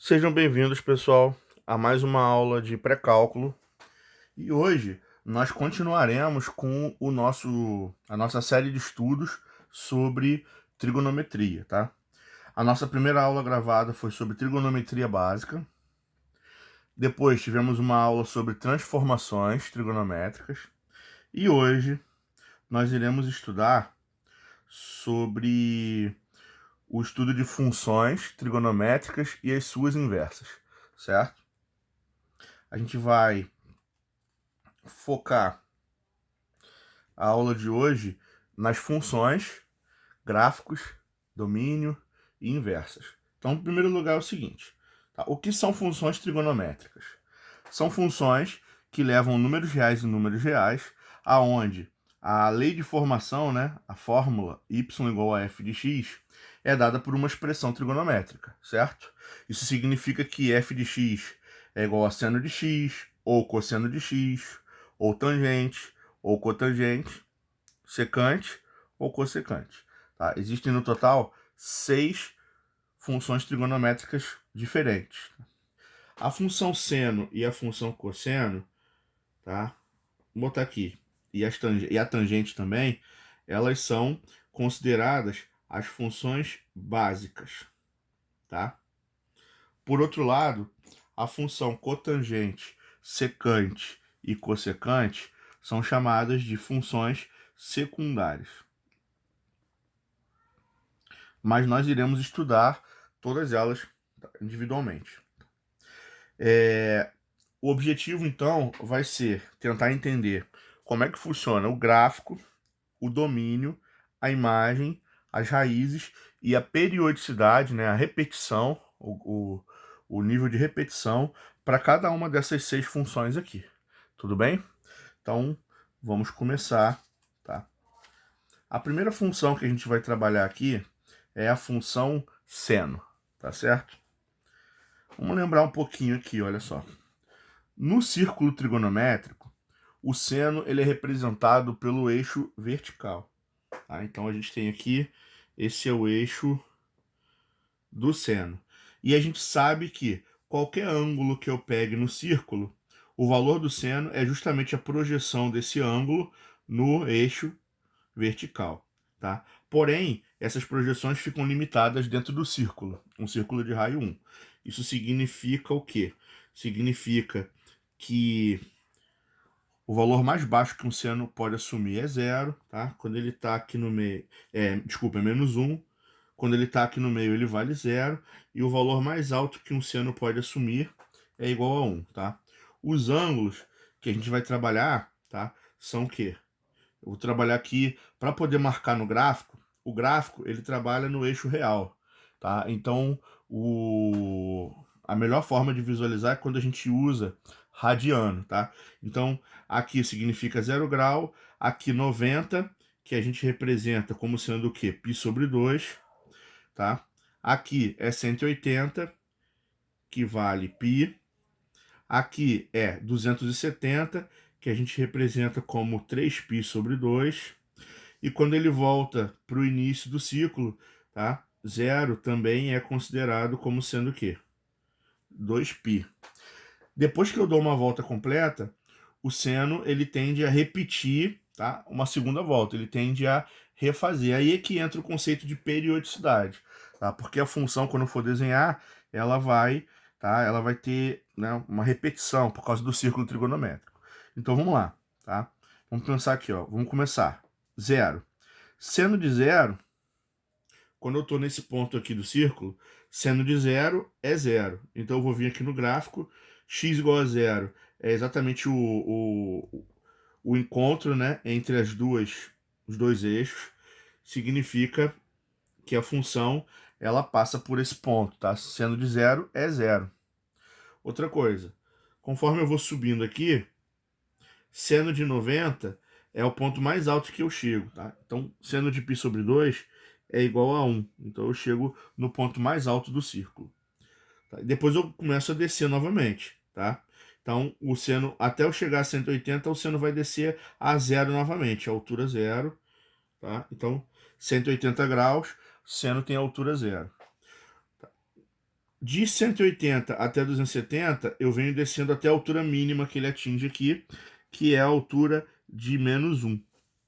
Sejam bem-vindos, pessoal, a mais uma aula de pré-cálculo. E hoje nós continuaremos com a nossa série de estudos sobre trigonometria, tá? A nossa primeira aula gravada foi sobre trigonometria básica. Depois tivemos uma aula sobre transformações trigonométricas. E hoje nós iremos estudar sobre o estudo de funções trigonométricas e as suas inversas, certo? A gente vai focar a aula de hoje nas funções, gráficos, domínio e inversas. Então, em primeiro lugar, é o seguinte: tá? O que são funções trigonométricas? São funções que levam números reais e números reais, aonde a lei de formação, né, a fórmula y igual a f de x, é dada por uma expressão trigonométrica, certo? Isso significa que f de x é igual a seno de x, ou cosseno de x, ou tangente, ou cotangente, secante ou cossecante. Tá? Existem no total 6 funções trigonométricas diferentes. A função seno e a função cosseno, tá? Vou botar aqui, e a tangente também, elas são consideradas as funções básicas, tá? Por outro lado, a função cotangente, secante e cossecante são chamadas de funções secundárias. Mas nós iremos estudar todas elas individualmente. O objetivo, então, vai ser tentar entender como é que funciona o gráfico, o domínio, a imagem, as raízes e a periodicidade, né, a repetição, o nível de repetição para cada uma dessas 6 funções aqui. Tudo bem? Então, vamos começar, tá? A primeira função que a gente vai trabalhar aqui é a função seno, tá certo? Vamos lembrar um pouquinho aqui, olha só. No círculo trigonométrico, o seno ele é representado pelo eixo vertical. Tá? Então a gente tem aqui, esse é o eixo do seno. E a gente sabe que qualquer ângulo que eu pegue no círculo, o valor do seno é justamente a projeção desse ângulo no eixo vertical. Tá? Porém, essas projeções ficam limitadas dentro do círculo, um círculo de raio 1. Isso significa o quê? Significa que o valor mais baixo que um seno pode assumir é zero, tá? Quando ele está aqui no meio, desculpa, é menos 1. Quando ele está aqui no meio, ele vale zero. E o valor mais alto que um seno pode assumir é igual a 1, tá? Os ângulos que a gente vai trabalhar, tá? São o quê? Eu vou trabalhar aqui para poder marcar no gráfico. O gráfico ele trabalha no eixo real, tá? Então a melhor forma de visualizar é quando a gente usa radiano, tá? Então aqui significa 0 grau, aqui 90, que a gente representa como sendo o quê? Π sobre 2, tá? Aqui é 180, que vale π. Aqui é 270, que a gente representa como 3π sobre 2. E quando ele volta para o início do ciclo, tá? Zero também é considerado como sendo o quê? 2π. Depois que eu dou uma volta completa, o seno ele tende a repetir, tá? Uma segunda volta, ele tende a refazer. Aí é que entra o conceito de periodicidade, tá? Porque a função, quando for desenhar, ela vai, tá? Ela vai ter, né, uma repetição por causa do círculo trigonométrico. Então vamos lá, tá? Vamos pensar aqui, ó. Vamos começar. Zero. Seno de zero, quando eu estou nesse ponto aqui do círculo, seno de zero é zero. Então eu vou vir aqui no gráfico, x igual a zero é exatamente o encontro, né, entre os dois eixos. Significa que a função ela passa por esse ponto, tá? Seno de zero é zero. Outra coisa, conforme eu vou subindo aqui, seno de 90 é o ponto mais alto que eu chego, tá? Então, seno de π sobre 2 é igual a 1. Então, eu chego no ponto mais alto do círculo. Tá? Depois eu começo a descer novamente, tá? Então, o seno, até eu chegar a 180, o seno vai descer a zero novamente, a altura zero, tá? Então, 180 graus, seno tem altura zero. De 180 até 270, eu venho descendo até a altura mínima que ele atinge aqui, que é a altura de -1,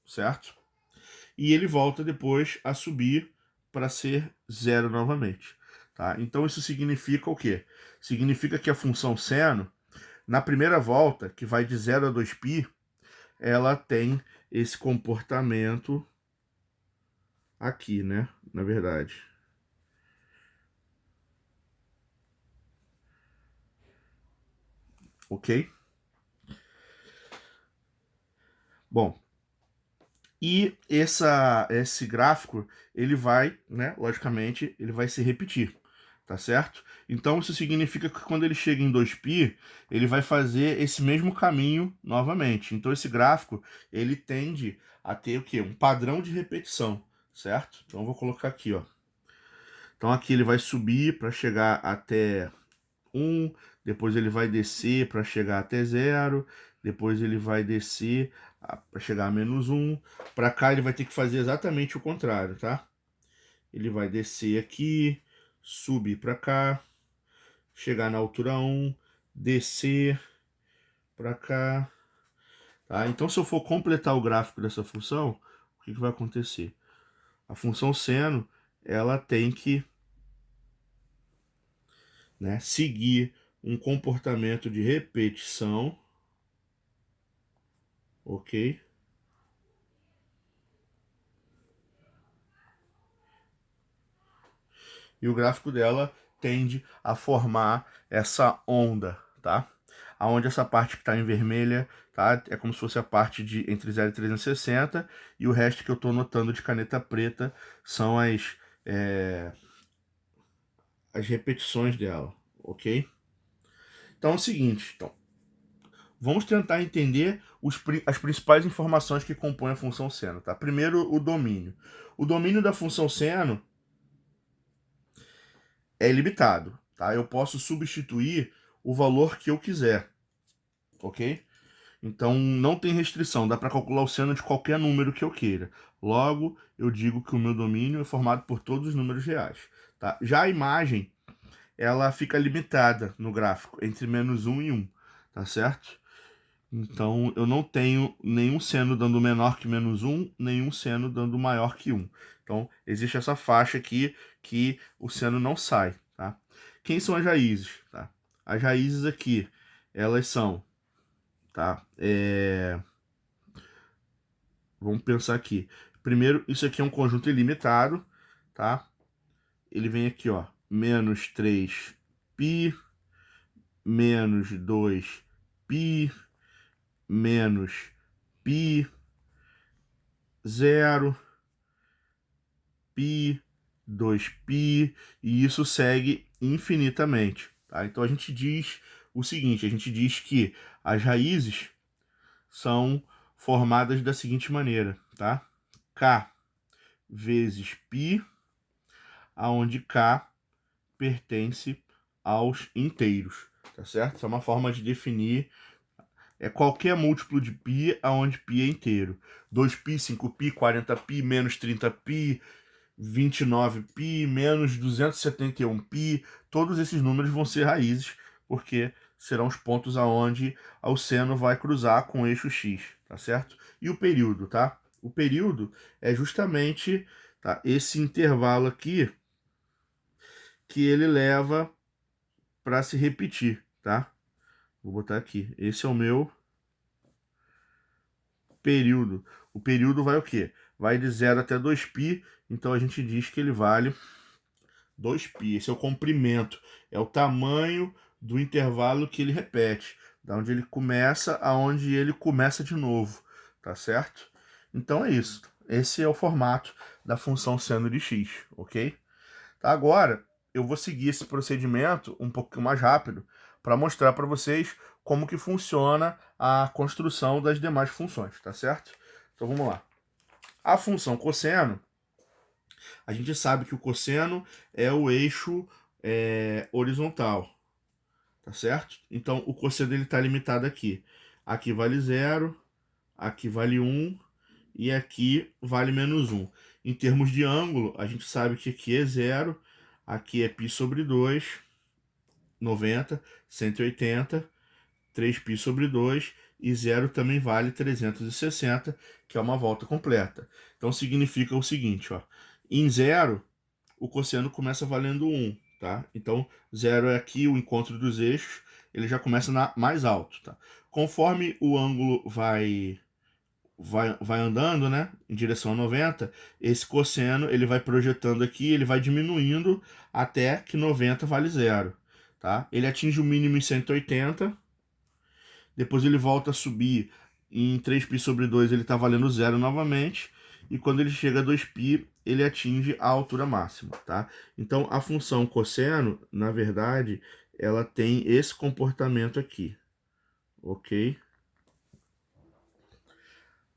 certo? E ele volta depois a subir para ser zero novamente. Tá? Então isso significa o quê? Significa que a função seno, na primeira volta, que vai de 0 a 2π, ela tem esse comportamento aqui, né? Na verdade. Ok? Bom, e esse gráfico, ele vai, né, logicamente, ele vai se repetir, tá certo? Então isso significa que quando ele chega em 2π, ele vai fazer esse mesmo caminho novamente. Então esse gráfico, ele tende a ter o quê? Um padrão de repetição, certo? Então eu vou colocar aqui, ó. Então aqui ele vai subir para chegar até 1, depois ele vai descer para chegar até 0, depois ele vai descer para chegar a -1. Para cá ele vai ter que fazer exatamente o contrário, tá? Ele vai descer aqui, subir para cá, chegar na altura 1, descer para cá, tá? Então se eu for completar o gráfico dessa função, o que vai acontecer? A função seno, ela tem que, né, seguir um comportamento de repetição, ok? E o gráfico dela tende a formar essa onda, tá? Aonde essa parte que está em vermelha, tá? É como se fosse a parte de entre 0 e 360, e o resto que eu estou notando de caneta preta são as repetições dela, ok? Então é o seguinte, então, vamos tentar entender as principais informações que compõem a função seno, tá? Primeiro, o domínio. O domínio da função seno é ilimitado, tá? Eu posso substituir o valor que eu quiser, ok? Então não tem restrição, dá para calcular o seno de qualquer número que eu queira. Logo, eu digo que o meu domínio é formado por todos os números reais, tá? Já a imagem, ela fica limitada no gráfico, entre -1 e 1, tá certo? Então eu não tenho nenhum seno dando menor que -1, nenhum seno dando maior que 1. Então existe essa faixa aqui que o seno não sai, tá? Quem são as raízes? Tá? As raízes aqui, elas são, tá? Vamos pensar aqui. Primeiro, isso aqui é um conjunto ilimitado, tá? Ele vem aqui, ó, -3π, -2π, menos π, 0, π, 2π, e isso segue infinitamente, tá? Então a gente diz o seguinte, a gente diz que as raízes são formadas da seguinte maneira, tá? K vezes π, aonde K pertence aos inteiros, tá certo? Essa é uma forma de definir qualquer múltiplo de π aonde π é inteiro. 2π, 5π, 40π, menos 30π, 29π, menos 271π, todos esses números vão ser raízes, porque serão os pontos aonde o seno vai cruzar com o eixo x, tá certo? E o período, tá? O período é justamente, tá, esse intervalo aqui que ele leva para se repetir, tá? Vou botar aqui. Esse é o meu período. O período vai o quê? Vai de 0 até 2π, então a gente diz que ele vale 2π. Esse é o comprimento, é o tamanho do intervalo que ele repete, da onde ele começa aonde ele começa de novo, tá certo? Então é isso. Esse é o formato da função seno de x, ok? Tá, agora eu vou seguir esse procedimento um pouco mais rápido para mostrar para vocês como que funciona a construção das demais funções, tá certo? Então vamos lá. A função cosseno, a gente sabe que o cosseno é o eixo horizontal, tá certo? Então o cosseno dele está limitado aqui. Aqui vale 0, aqui vale 1 e aqui vale -1. Em termos de ângulo, a gente sabe que aqui é 0, aqui é π sobre 2 90, 180, 3π sobre 2, e 0 também vale 360, que é uma volta completa. Então significa o seguinte, ó, em 0, o cosseno começa valendo 1, tá? Então 0 é aqui o encontro dos eixos, ele já começa mais alto, tá? Conforme o ângulo vai andando, né, em direção a 90, esse cosseno ele vai projetando aqui, ele vai diminuindo até que 90 vale 0, tá? Ele atinge o mínimo em 180, depois ele volta a subir em 3π sobre 2, ele está valendo 0 novamente, e quando ele chega a 2π, ele atinge a altura máxima, tá? Então a função cosseno, na verdade, ela tem esse comportamento aqui, ok?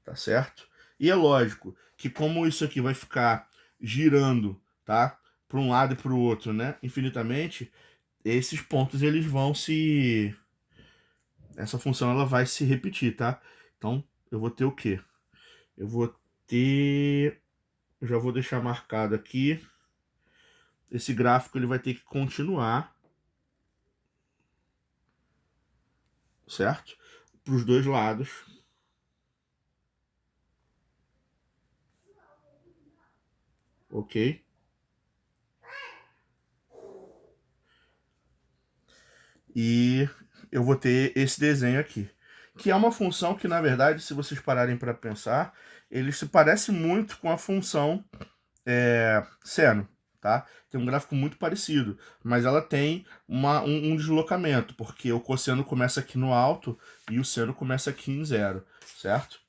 Tá certo? E é lógico que como isso aqui vai ficar girando, tá? Para um lado e para o outro, né? Infinitamente, esses pontos eles vão se... Essa função ela vai se repetir, tá? Então, eu vou ter o quê? Eu vou ter... Eu já vou deixar marcado aqui. Esse gráfico ele vai ter que continuar, certo? Para os dois lados. Ok? E eu vou ter esse desenho aqui, que é uma função que, na verdade, se vocês pararem para pensar, ele se parece muito com a função seno, tá? Tem um gráfico muito parecido, mas ela tem um deslocamento, porque o cosseno começa aqui no alto e o seno começa aqui em 0, certo?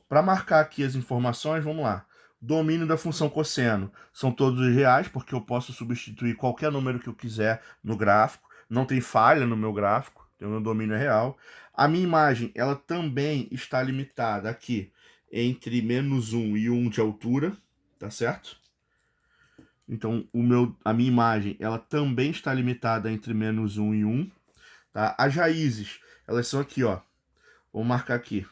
Para marcar aqui as informações, vamos lá. Domínio da função cosseno são todos os reais, porque eu posso substituir qualquer número que eu quiser no gráfico. Não tem falha no meu gráfico, o meu domínio é real. A minha imagem, ela também está limitada aqui entre -1 e 1 de altura, tá certo? Então, a minha imagem, ela também está limitada entre -1 e 1. Tá? As raízes, elas são aqui, ó. Vou marcar aqui.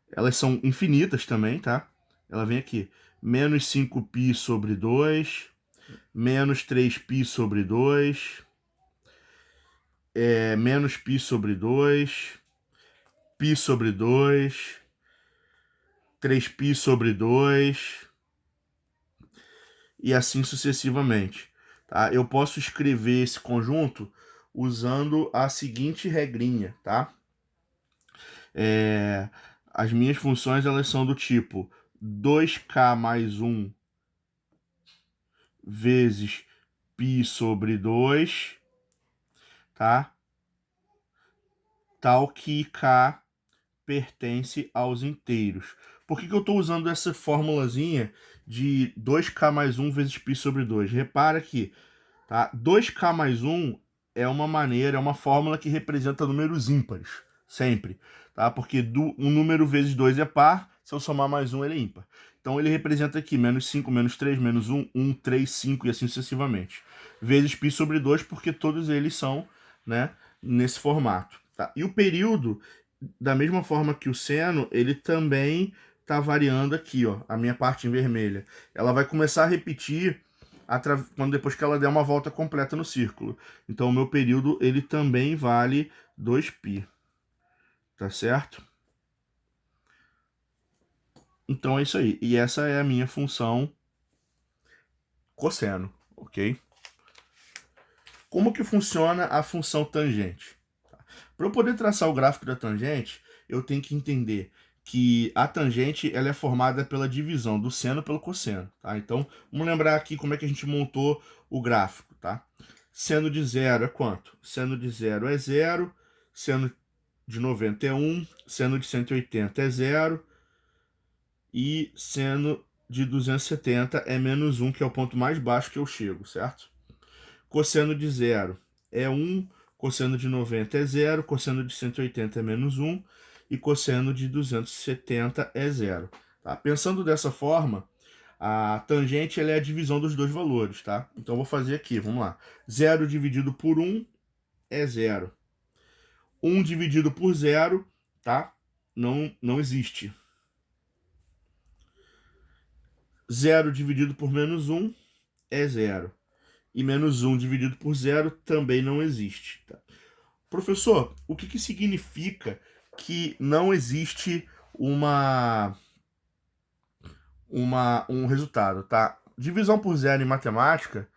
Elas são infinitas também, tá? Ela vem aqui. Menos 5π sobre 2, menos 3π sobre 2, menos π sobre 2, π sobre 2, 3π sobre 2, e assim sucessivamente. Tá? Eu posso escrever esse conjunto usando a seguinte regrinha, tá? As minhas funções elas são do tipo 2k mais 1 vezes π sobre 2, tá? Tal que k pertence aos inteiros. Por que eu estou usando essa formulazinha de 2k mais 1 vezes π sobre 2? Repara que tá? 2k mais 1 é uma maneira, é uma fórmula que representa números ímpares, sempre. Tá? Porque um número vezes 2 é par, se eu somar mais 1 ele é ímpar. Então ele representa aqui menos 5, menos 3, menos 1, 1, 3, 5 e assim sucessivamente. Vezes π sobre 2, porque todos eles são, né, nesse formato. Tá? E o período, da mesma forma que o seno, ele também está variando aqui, ó, a minha parte em vermelha. Ela vai começar a repetir depois que ela der uma volta completa no círculo. Então o meu período ele também vale 2π. Tá certo? Então é isso aí. E essa é a minha função cosseno, ok? Como que funciona a função tangente? Para eu poder traçar o gráfico da tangente, eu tenho que entender que a tangente ela é formada pela divisão do seno pelo cosseno, tá? Então, vamos lembrar aqui como é que a gente montou o gráfico, tá? Seno de 0 é quanto? Seno de 0 é 0, seno de 90 é 1, seno de 180 é 0 e seno de 270 é menos 1, que é o ponto mais baixo que eu chego, certo? Cosseno de 0 é 1, cosseno de 90 é 0, cosseno de 180 é menos 1 e cosseno de 270 é 0. Tá? Pensando dessa forma, a tangente ela é a divisão dos dois valores, tá? Então eu vou fazer aqui, vamos lá. 0 dividido por 1 é 0. 1 dividido por 0, tá? Não existe. 0 dividido por menos 1 é 0. E menos 1 dividido por zero também não existe. Tá? Professor, o que significa que não existe um resultado, tá? Divisão por zero em matemática,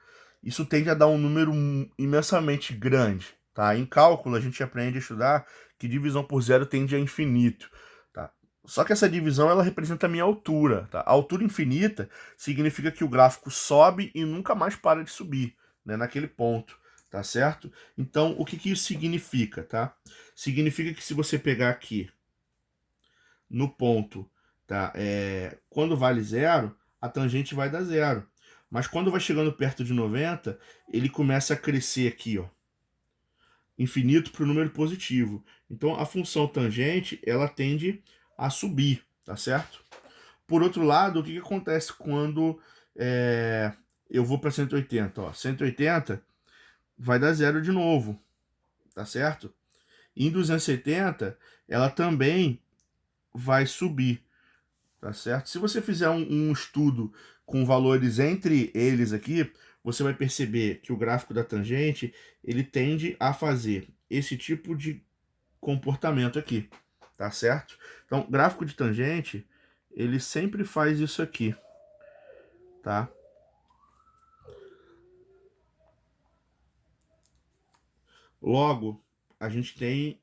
isso tende a dar um número imensamente grande, tá? Em cálculo, a gente aprende a estudar que divisão por zero tende a infinito, tá? Só que essa divisão, ela representa a minha altura, tá? A altura infinita significa que o gráfico sobe e nunca mais para de subir, né? Naquele ponto, tá certo? Então, o que isso significa, tá? Significa que se você pegar aqui no ponto, tá? Quando vale zero, a tangente vai dar zero. Mas quando vai chegando perto de 90, ele começa a crescer aqui, ó, infinito para o número positivo. Então a função tangente, ela tende a subir, tá certo? Por outro lado, o que acontece quando eu vou para 180? Ó, 180 vai dar zero de novo, tá certo? Em 270, ela também vai subir, tá certo? Se você fizer um estudo com valores entre eles aqui, você vai perceber que o gráfico da tangente, ele tende a fazer esse tipo de comportamento aqui, tá certo? Então, gráfico de tangente, ele sempre faz isso aqui, tá? Logo, a gente tem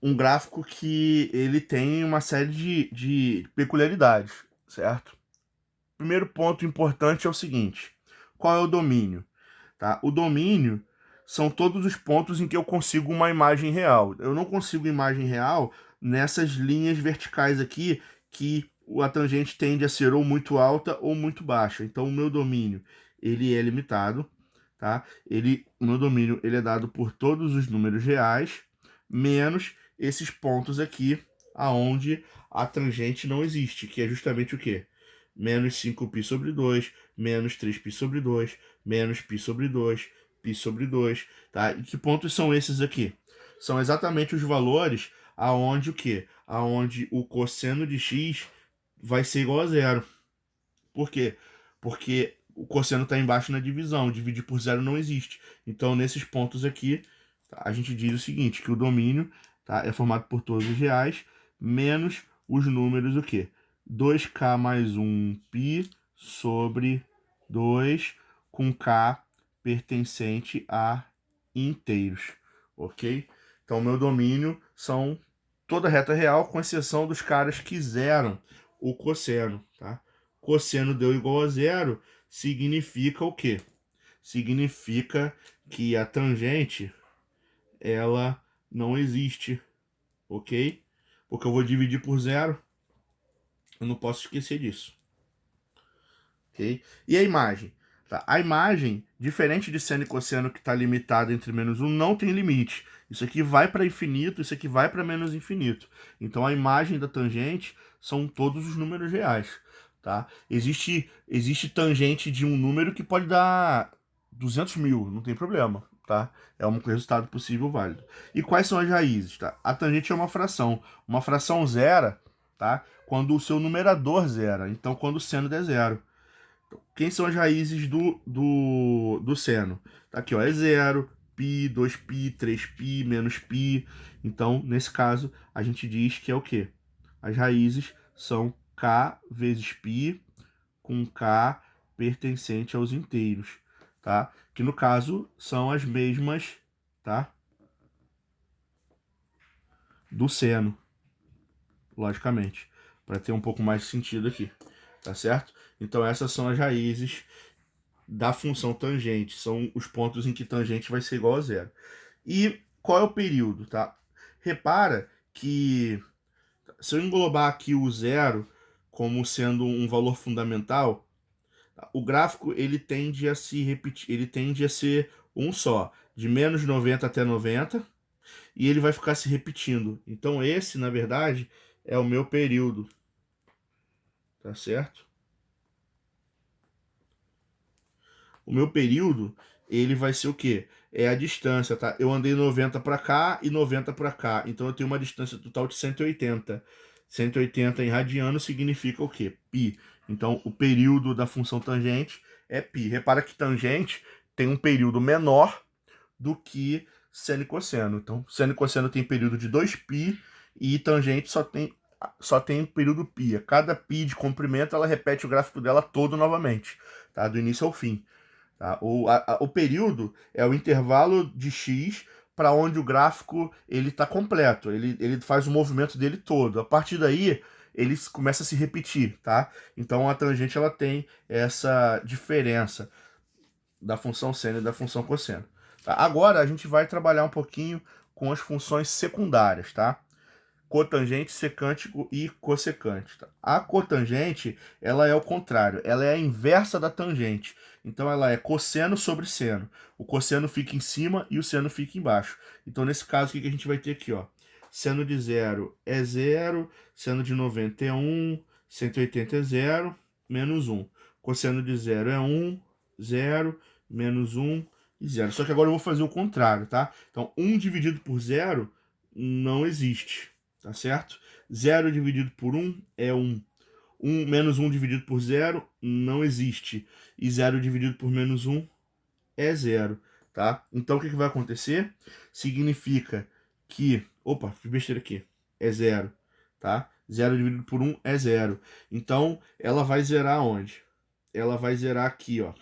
um gráfico que ele tem uma série de peculiaridades, certo? Primeiro ponto importante é o seguinte: qual é o domínio? Tá? O domínio são todos os pontos em que eu consigo uma imagem real. Eu não consigo imagem real nessas linhas verticais aqui, que a tangente tende a ser ou muito alta ou muito baixa. Então o meu domínio, ele é limitado, tá? O meu domínio, ele é dado por todos os números reais, menos esses pontos aqui, aonde a tangente não existe, que é justamente o quê? Menos 5π sobre 2, menos 3π sobre 2, menos π sobre 2, π sobre 2, tá? E que pontos são esses aqui? São exatamente os valores aonde o quê? Aonde o cosseno de x vai ser igual a zero. Por quê? Porque o cosseno está embaixo na divisão, dividir por zero não existe. Então, nesses pontos aqui, tá, a gente diz o seguinte, que o domínio, tá, é formado por todos os reais, menos os números o quê? 2k mais 1 π sobre 2 com k pertencente a inteiros, ok? Então, meu domínio são toda reta real, com exceção dos caras que zeram o cosseno, tá? Cosseno deu igual a zero, significa o quê? Significa que a tangente, ela não existe, ok? Porque eu vou dividir por zero, eu não posso esquecer disso, ok? E a imagem? Tá? A imagem, diferente de seno e cosseno que está limitado entre menos 1, não tem limite. Isso aqui vai para infinito, isso aqui vai para menos infinito. Então a imagem da tangente são todos os números reais. Tá? Existe tangente de um número que pode dar 200 mil, não tem problema. Tá? É um resultado possível válido. E quais são as raízes? Tá? A tangente é uma fração. Uma fração zera, tá? Quando o seu numerador zera. Então, quando o seno der zero. Quem são as raízes do seno? Tá aqui, ó, é 0, π, 2π, 3π, menos π. Então, nesse caso, a gente diz que é o quê? As raízes são k vezes π com k pertencente aos inteiros, tá? Que no caso são as mesmas, tá? Do seno, logicamente, para ter um pouco mais de sentido aqui, tá certo? Então essas são as raízes da função tangente, são os pontos em que tangente vai ser igual a zero. E qual é o período, tá? Repara que se eu englobar aqui o zero como sendo um valor fundamental, o gráfico ele tende a se repetir, ele tende a ser um só, de menos 90 até 90, e ele vai ficar se repetindo. Então esse, na verdade, é o meu período, tá certo? O meu período, ele vai ser o quê? É a distância, tá? Eu andei 90 para cá e 90 para cá. Então eu tenho uma distância total de 180. 180 em radiano significa o quê? Π. Então, o período da função tangente é π. Repara que tangente tem um período menor do que seno e cosseno. Então, seno e cosseno tem período de 2π e tangente só tem período π. A cada π de comprimento, ela repete o gráfico dela todo novamente, tá? Do início ao fim. Tá? O período é o intervalo de x para onde o gráfico ele está completo, ele faz o movimento dele todo. A partir daí, ele começa a se repetir, tá? Então a tangente ela tem essa diferença da função seno e da função cosseno. Tá? Agora a gente vai trabalhar um pouquinho com as funções secundárias, tá? Cotangente, secante e cossecante. Tá? A cotangente, ela é o contrário, ela é a inversa da tangente. Então ela é cosseno sobre seno. O cosseno fica em cima e o seno fica embaixo. Então nesse caso, o que a gente vai ter aqui? Ó? Seno de 0 é 0, seno de 90 é 1, 180 é 0, menos 1. Cosseno de 0 é 1, 0, menos 1 e 0. Só que agora eu vou fazer o contrário, tá? Então 1 dividido por 0 não existe. Tá certo? 0 dividido por 1 é 1. Menos 1 dividido por 0 não existe. E 0 dividido por menos 1 é 0. Tá? Então, o que vai acontecer? Significa que... Opa, fiz besteira aqui. É 0. Tá? 0 dividido por 1 é 0. Então, ela vai zerar onde? Ela vai zerar aqui, ó.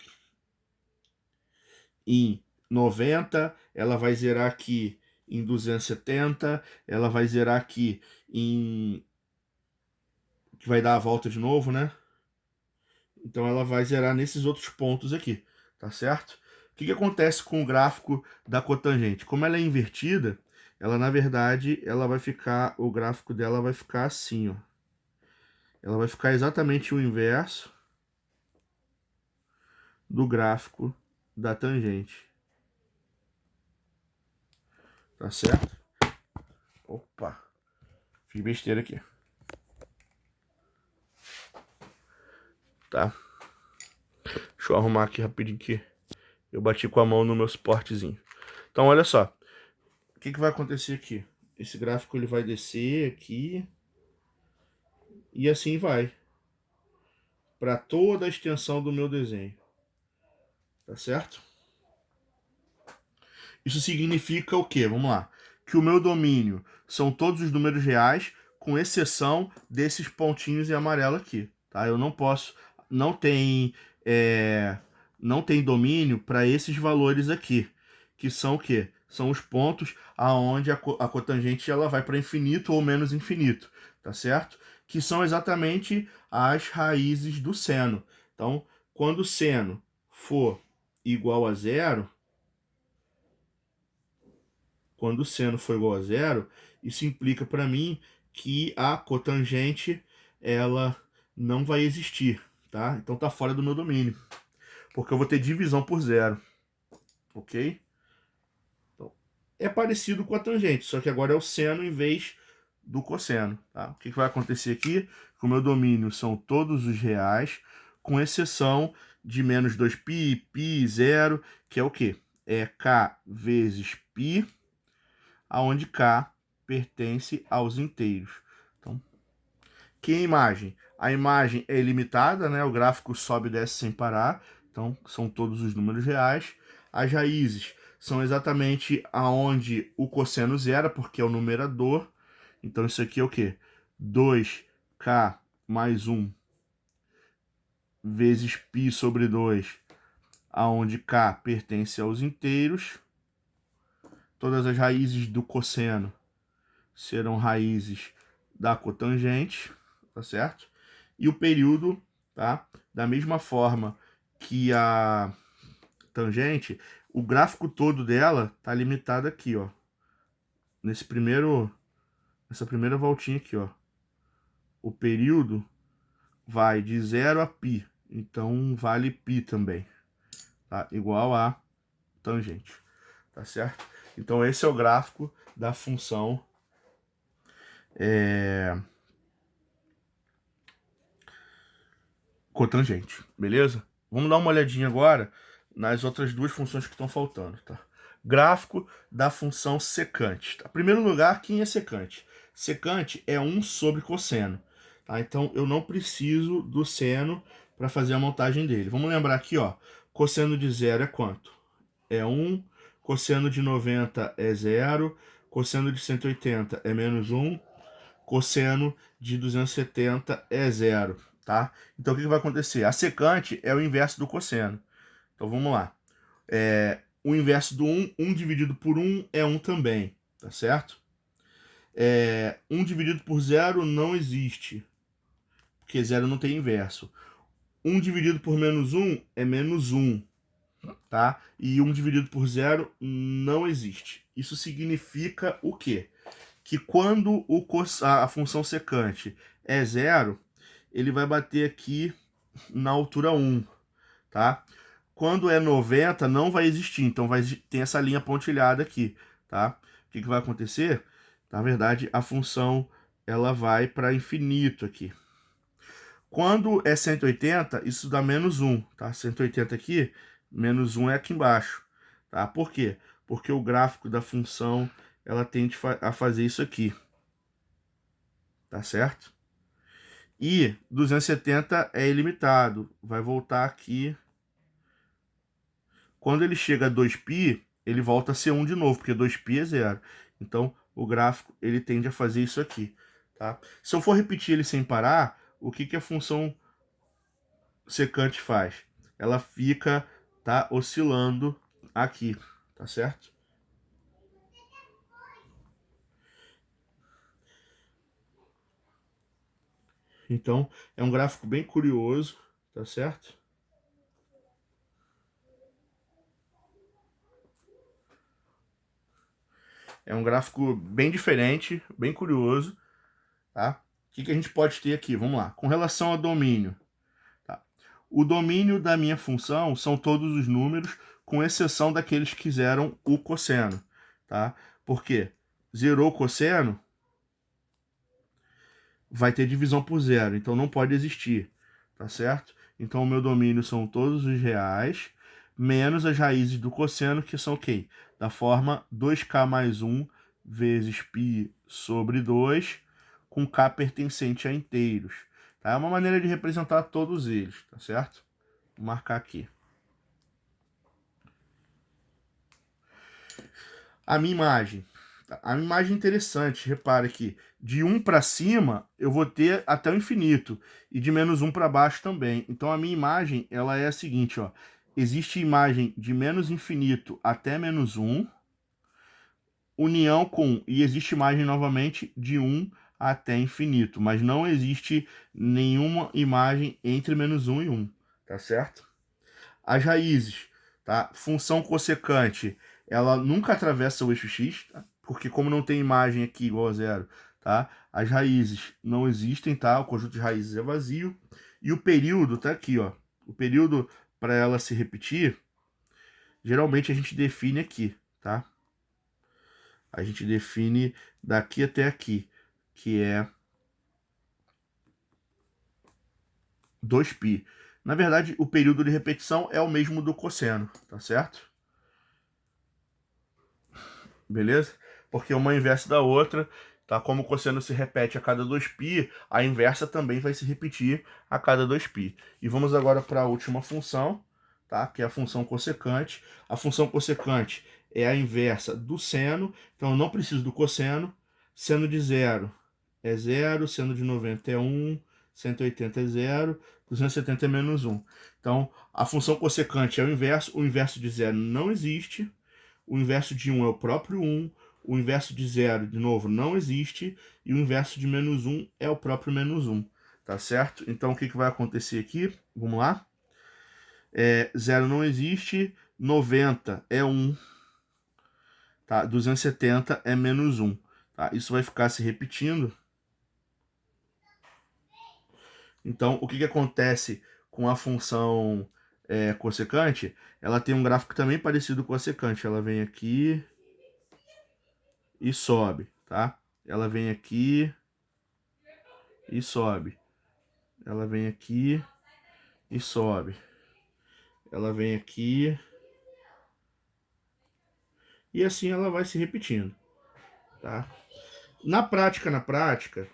Em 90, ela vai zerar aqui em 270, ela vai zerar aqui em... que vai dar a volta de novo, né? Então ela vai zerar nesses outros pontos aqui, tá certo? O que acontece com o gráfico da cotangente? Como ela é invertida, ela na verdade, ela vai ficar, o gráfico dela vai ficar assim, ó. Ela vai ficar exatamente o inverso do gráfico da tangente. Tá certo? Opa, fiz besteira aqui. Tá? Deixa eu arrumar aqui rapidinho que eu bati com a mão no meu suportezinho. Então, olha só. O que vai acontecer aqui? Esse gráfico ele vai descer aqui. E assim vai. Para toda a extensão do meu desenho. Tá certo? Isso significa o quê? Vamos lá. Que o meu domínio são todos os números reais, com exceção desses pontinhos em amarelo aqui. Tá? Eu não posso... Não tem domínio para esses valores aqui. Que são o quê? São os pontos aonde a cotangente ela vai para infinito ou menos infinito. Tá certo? Que são exatamente as raízes do seno. Então, quando o seno for igual a zero, quando o seno for igual a zero, isso implica para mim que a cotangente ela não vai existir, tá? Então tá fora do meu domínio, porque eu vou ter divisão por zero, ok? Então, é parecido com a tangente, só que agora é o seno em vez do cosseno, tá? O que vai acontecer aqui? Que o meu domínio são todos os reais, com exceção de menos 2π, π, zero, que é o quê? É k vezes π, aonde k pertence aos inteiros. Então, que imagem? A imagem é ilimitada, né? O gráfico sobe e desce sem parar, então são todos os números reais. As raízes são exatamente aonde o cosseno zera, porque é o numerador. Então isso aqui é o quê? 2k mais 1 vezes π sobre 2, aonde k pertence aos inteiros. Todas as raízes do cosseno serão raízes da cotangente, tá certo? E o período, tá? Da mesma forma que a tangente, o gráfico todo dela tá limitado aqui, ó. Nessa primeira voltinha aqui, ó. O período vai de 0 a π, então vale π também, tá? Igual a tangente, tá certo? Então esse é o gráfico da função cotangente, beleza? Vamos dar uma olhadinha agora nas outras duas funções que estão faltando, tá? Gráfico da função secante. Tá? Em primeiro lugar, quem é secante? Secante é 1 sobre cosseno. Tá? Então, eu não preciso do seno para fazer a montagem dele. Vamos lembrar aqui, ó. Cosseno de 0 é quanto? É 1. Cosseno de 90 é 0. Cosseno de 180 é menos 1. Cosseno de 270 é 0. Tá? Então, o que vai acontecer? A secante é o inverso do cosseno. Então, vamos lá. O inverso do 1, 1 dividido por 1 é 1 também. Tá certo? 1 dividido por 0 não existe, porque 0 não tem inverso. 1 dividido por menos 1 é menos 1, tá? E 1 dividido por 0 não existe. Isso significa o quê? Que quando a função secante é 0, ele vai bater aqui na altura 1, tá? Quando é 90, não vai existir, então tem essa linha pontilhada aqui, tá? O que vai acontecer? Na verdade, a função ela vai para infinito aqui. Quando é 180, isso dá menos 1, tá? 180 aqui, menos 1 é aqui embaixo, tá? Por quê? Porque o gráfico da função, ela tende a fazer isso aqui, tá certo? E 270 é ilimitado, vai voltar aqui. Quando ele chega a 2π, ele volta a ser 1 de novo, porque 2π é 0. Então, o gráfico ele tende a fazer isso aqui, tá? Se eu for repetir ele sem parar, o que a função secante faz? Ela fica, tá, oscilando aqui, tá certo? Então, é um gráfico bem curioso, tá certo? É um gráfico bem diferente, bem curioso, tá? O que a gente pode ter aqui? Vamos lá. Com relação ao domínio, tá? O domínio da minha função são todos os números, com exceção daqueles que zeram o cosseno, tá? Por quê? Zerou o cosseno, vai ter divisão por zero, então não pode existir, tá certo? Então o meu domínio são todos os reais, menos as raízes do cosseno, que são o quê? Da forma 2k mais 1 vezes π sobre 2, com k pertencente a inteiros. Tá? É uma maneira de representar todos eles, tá certo? Vou marcar aqui. A minha imagem. A minha imagem é interessante, repare que de 1 para cima eu vou ter até o infinito e de menos 1 para baixo também. Então a minha imagem ela é a seguinte, ó. Existe imagem de menos infinito até menos 1, união com, e existe imagem novamente de 1 até infinito, mas não existe nenhuma imagem entre menos 1 e 1, tá certo? As raízes, tá? Função cossecante, ela nunca atravessa o eixo x, tá? Porque como não tem imagem aqui igual a zero, tá? As raízes não existem, tá? O conjunto de raízes é vazio. E o período tá aqui, ó. O período, para ela se repetir, geralmente a gente define aqui, tá? A gente define daqui até aqui, que é 2π. Na verdade, o período de repetição é o mesmo do cosseno, tá certo? Beleza? Porque uma é inversa da outra, tá? Como o cosseno se repete a cada 2π, a inversa também vai se repetir a cada 2π. E vamos agora para a última função, tá? Que é a função cossecante. A função cossecante é a inversa do seno, então eu não preciso do cosseno. Seno de 0 é 0, seno de 90 é 1, 180 é 0, 270 é menos 1. Então, a função cossecante é o inverso de 0 não existe, o inverso de 1 é o próprio 1, o inverso de 0, de novo, não existe, e o inverso de menos 1 é o próprio menos 1, tá certo? Então, o que vai acontecer aqui? Vamos lá? 0 não existe, 90 é 1, tá? 270 é menos 1, tá? Isso vai ficar se repetindo. Então, o que acontece com a função cossecante? Ela tem um gráfico também parecido com a secante. Ela vem aqui e sobe, tá? Ela vem aqui e sobe. Ela vem aqui e sobe. Ela vem aqui e assim ela vai se repetindo, tá? Na prática,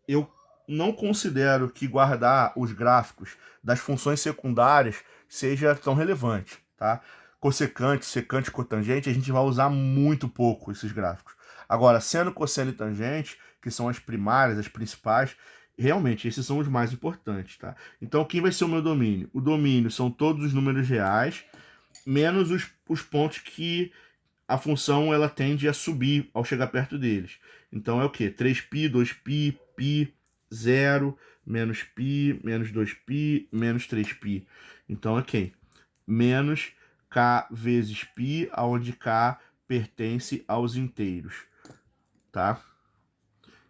eu não considero que guardar os gráficos das funções secundárias seja tão relevante, tá? Cossecante, secante, cotangente, a gente vai usar muito pouco esses gráficos. Agora, seno, cosseno e tangente, que são as primárias, as principais, realmente esses são os mais importantes, tá? Então, quem vai ser o meu domínio? O domínio são todos os números reais, menos os pontos que a função ela tende a subir ao chegar perto deles. Então é o que? 3π, 2π, π, 0, menos π, menos 2π, menos 3π. Então é quem? Menos k vezes π, onde k pertence aos inteiros. Tá?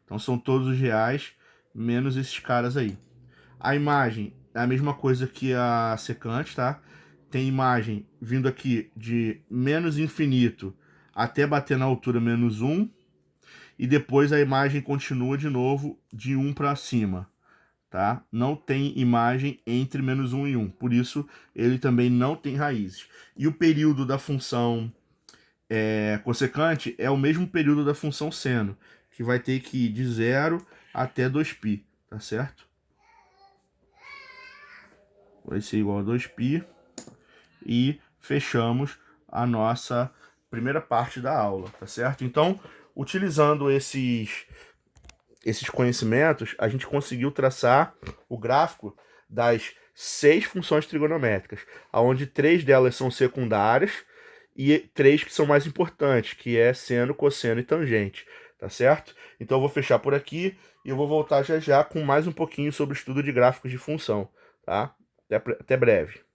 Então são todos os reais, menos esses caras aí. A imagem é a mesma coisa que a secante, tá? Tem imagem vindo aqui de menos infinito até bater na altura menos 1. E depois a imagem continua de novo de 1 para cima. Tá? Não tem imagem entre menos 1 e 1. Por isso, ele também não tem raízes. E o período da função cossecante é o mesmo período da função seno, que vai ter que ir de 0 até 2π. Tá certo? Vai ser igual a 2π. E fechamos a nossa primeira parte da aula, tá certo? Então, utilizando esses conhecimentos, a gente conseguiu traçar o gráfico das 6 funções trigonométricas, onde 3 delas são secundárias e 3 que são mais importantes, que é seno, cosseno e tangente, tá certo? Então eu vou fechar por aqui e eu vou voltar já já com mais um pouquinho sobre o estudo de gráficos de função, tá? Até breve.